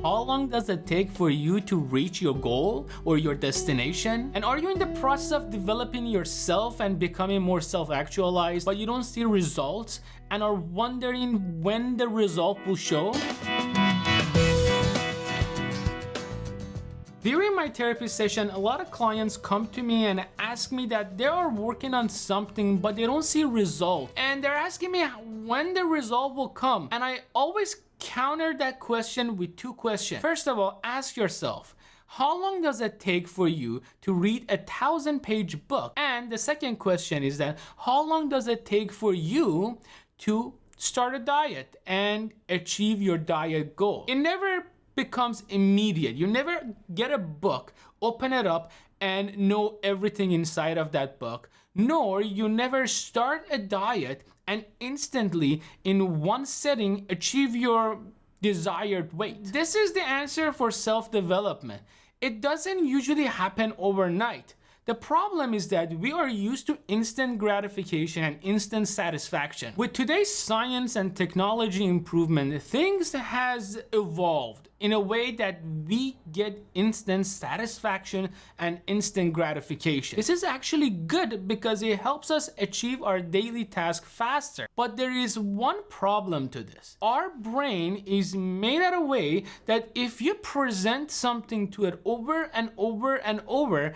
How long does it take for you to reach your goal or your destination? And are you in the process of developing yourself and becoming more self-actualized, but you don't see results and are wondering when the result will show? During my therapy session, a lot of clients come to me and ask me that they are working on something but they don't see result, and they're asking me when the result will come. And I always counter that question with two questions. First of all, ask yourself, how long does it take for you to read a 1,000-page book? And the second question is that how long does it take for you to start a diet and achieve your diet goal? It never becomes immediate. You never get a book, open it up, and know everything inside of that book, nor you never start a diet and instantly in one setting achieve your desired weight. This is the answer for self-development. It doesn't usually happen overnight. The problem is that we are used to instant gratification and instant satisfaction. With today's science and technology improvement, things has evolved in a way that we get instant satisfaction and instant gratification. This is actually good because it helps us achieve our daily task faster. But there is one problem to this. Our brain is made out of a way that if you present something to it over and over and over,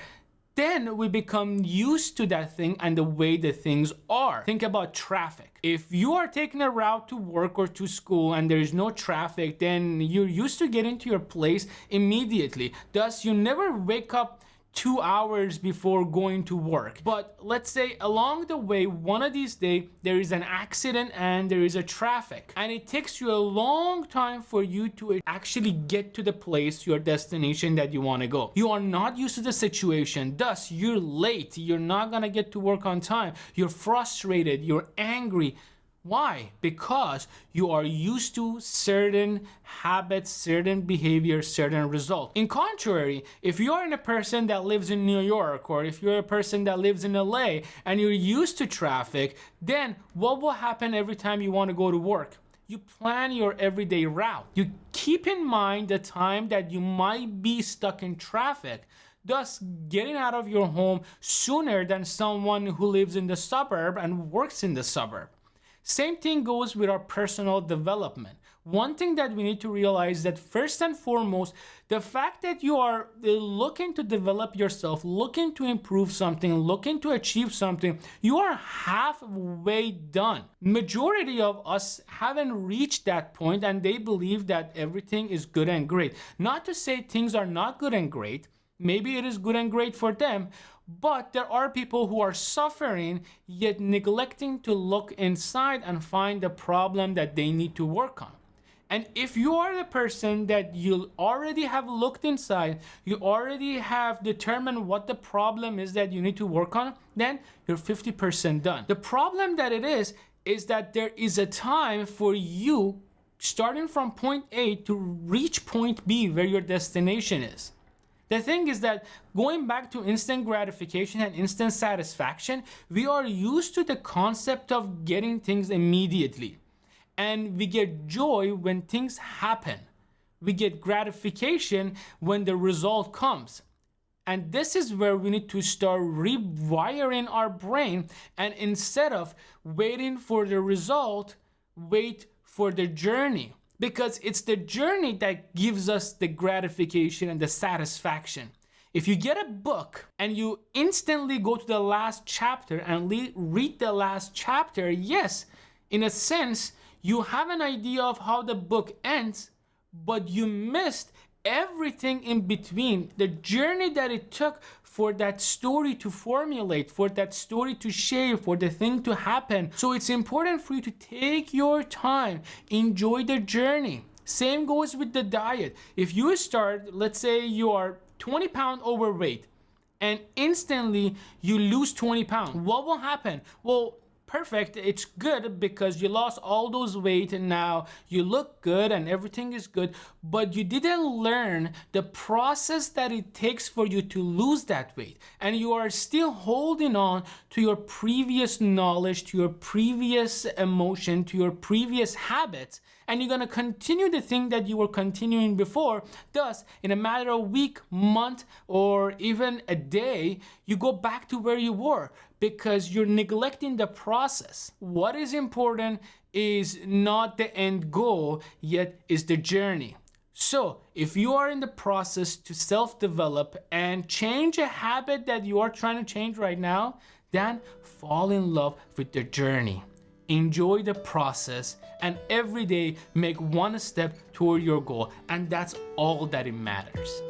then we become used to that thing and the way the things are. Think about traffic. If you are taking a route to work or to school and there is no traffic, then you're used to getting to your place immediately. Thus, you never wake up 2 hours before going to work. But let's say along the way, one of these days, there is an accident and there is a traffic. And it takes you a long time for you to actually get to the place, your destination that you want to go. You are not used to the situation. Thus, you're late. You're not going to get to work on time. You're frustrated. You're angry. Why? Because you are used to certain habits, certain behaviors, certain results. In contrary, if you are a person that lives in New York, or if you're a person that lives in LA and you're used to traffic, then what will happen every time you want to go to work? You plan your everyday route. You keep in mind the time that you might be stuck in traffic, thus getting out of your home sooner than someone who lives in the suburb and works in the suburb. Same thing goes with our personal development. One thing that we need to realize that first and foremost, the fact that you are looking to develop yourself, looking to improve something, looking to achieve something, you are halfway done. Majority of us haven't reached that point and they believe that everything is good and great. Not to say things are not good and great. Maybe it is good and great for them, but there are people who are suffering yet neglecting to look inside and find the problem that they need to work on. And if you are the person that you already have looked inside, you already have determined what the problem is that you need to work on, then you're 50% done. The problem that it is that there is a time for you starting from point A to reach point B where your destination is. The thing is that going back to instant gratification and instant satisfaction, we are used to the concept of getting things immediately. And we get joy when things happen. We get gratification when the result comes. And this is where we need to start rewiring our brain, and instead of waiting for the result, wait for the journey. Because it's the journey that gives us the gratification and the satisfaction. If you get a book and you instantly go to the last chapter and read the last chapter, yes, in a sense, you have an idea of how the book ends, but you missed everything in between. The journey that it took for that story to formulate, for that story to shape, for the thing to happen. So it's important for you to take your time, enjoy the journey. Same goes with the diet. If you start, let's say you are 20 pounds overweight and instantly you lose 20 pounds, what will happen? Well, perfect, it's good because you lost all those weight and now you look good and everything is good, but you didn't learn the process that it takes for you to lose that weight, and you are still holding on to your previous knowledge, to your previous emotion, to your previous habits, and you're going to continue the thing that you were continuing before. Thus, in a matter of a week, month, or even a day, you go back to where you were because you're neglecting the process. What is important is not the end goal, yet is the journey. So if you are in the process to self-develop and change a habit that you are trying to change right now, then fall in love with the journey. Enjoy the process, and every day make one step toward your goal, and that's all that it matters.